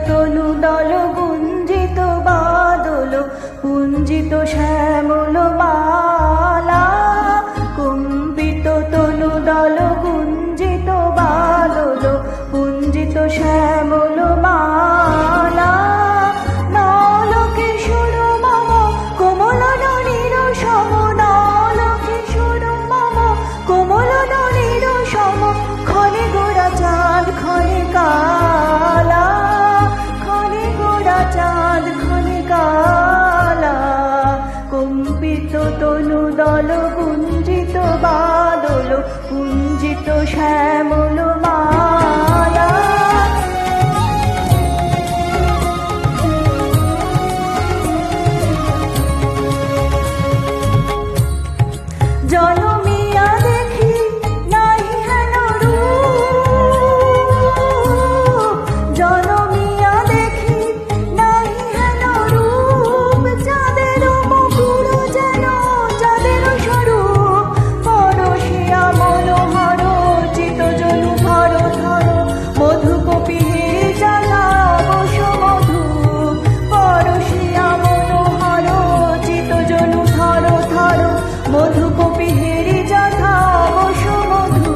তনু দল গুঞ্জিত বাদল পুঞ্জিত শ্যামল মালা, কম্পিত তনু দল গুঞ্জিত বাদল পুঞ্জিত শ্যামল মালা। নল কিশোর মম কোমল ননীর সম, নল কিশোর মম কোমল ননীর সম, ক্ষণে গোরা চাঁদ ক্ষণে কালা, ক্ষণে গোরা চাঁদ ক্ষণে কালা। কম্পিত তনু দল গুঞ্জিত বাদল পুঞ্জিত শ্যামল মালা। জনমিয়া দেখি নাহি হেন রূপ, জনমিয়া দেখি নাহি হেন রূপ, চাঁদের মুকুর যেন চাঁদের স্বরূপ। পরশিয়া মনোহর চিত জনু ধর ধর, মধু কপিহে জ্বালা বস মধু। পরশিয়া মনোহর চিত জনু ধর ধর, মধু কপিহেরি যথা বস মধু।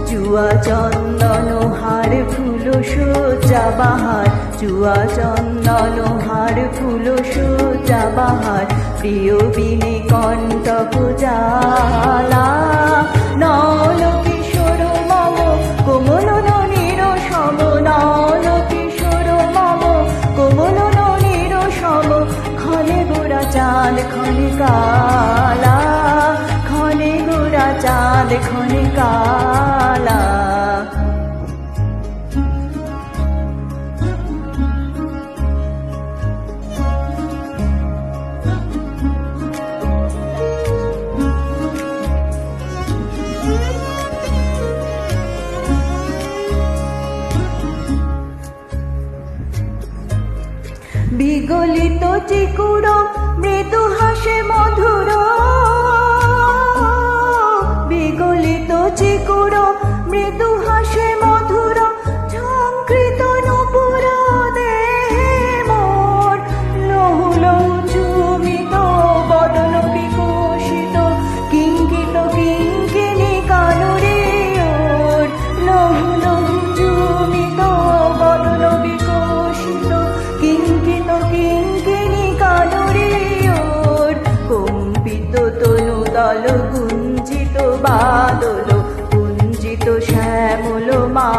চুয়া চন্দন হার ফুল সজ্জা বাহার, চুয়া চন্দন হার ফুল সজ্জা বাহার, প্রিয় বিনে কণ্টক জ্বালা। নল কিশোর মম কোমল ননীর সম, নল কিশোর মম কোমল ননীর সম, ক্ষণে গোরা চাঁদ ক্ষণে কালা, ক্ষণে গোরা চাঁদ ক্ষণে কালা। বিগলিত চিকুর মৃদু হাসে মধুর, বিগলিত চিকুর মৃদু হাসে মধুর, ঝঙ্কৃত নূপুর দেহে মোর। লহু লহু চুমিত বদন বিকশিত, কিঙ্কিত কিঙ্কিণী কানরে ওর। লহু লহু চুমিত বদন বিকশিত, কিঙ্কিত কিঙ্কিণী কানরে ওর। কম্পিত তনু দল গুঞ্জিত বাদল পুঞ্জিত শ্যামল মা।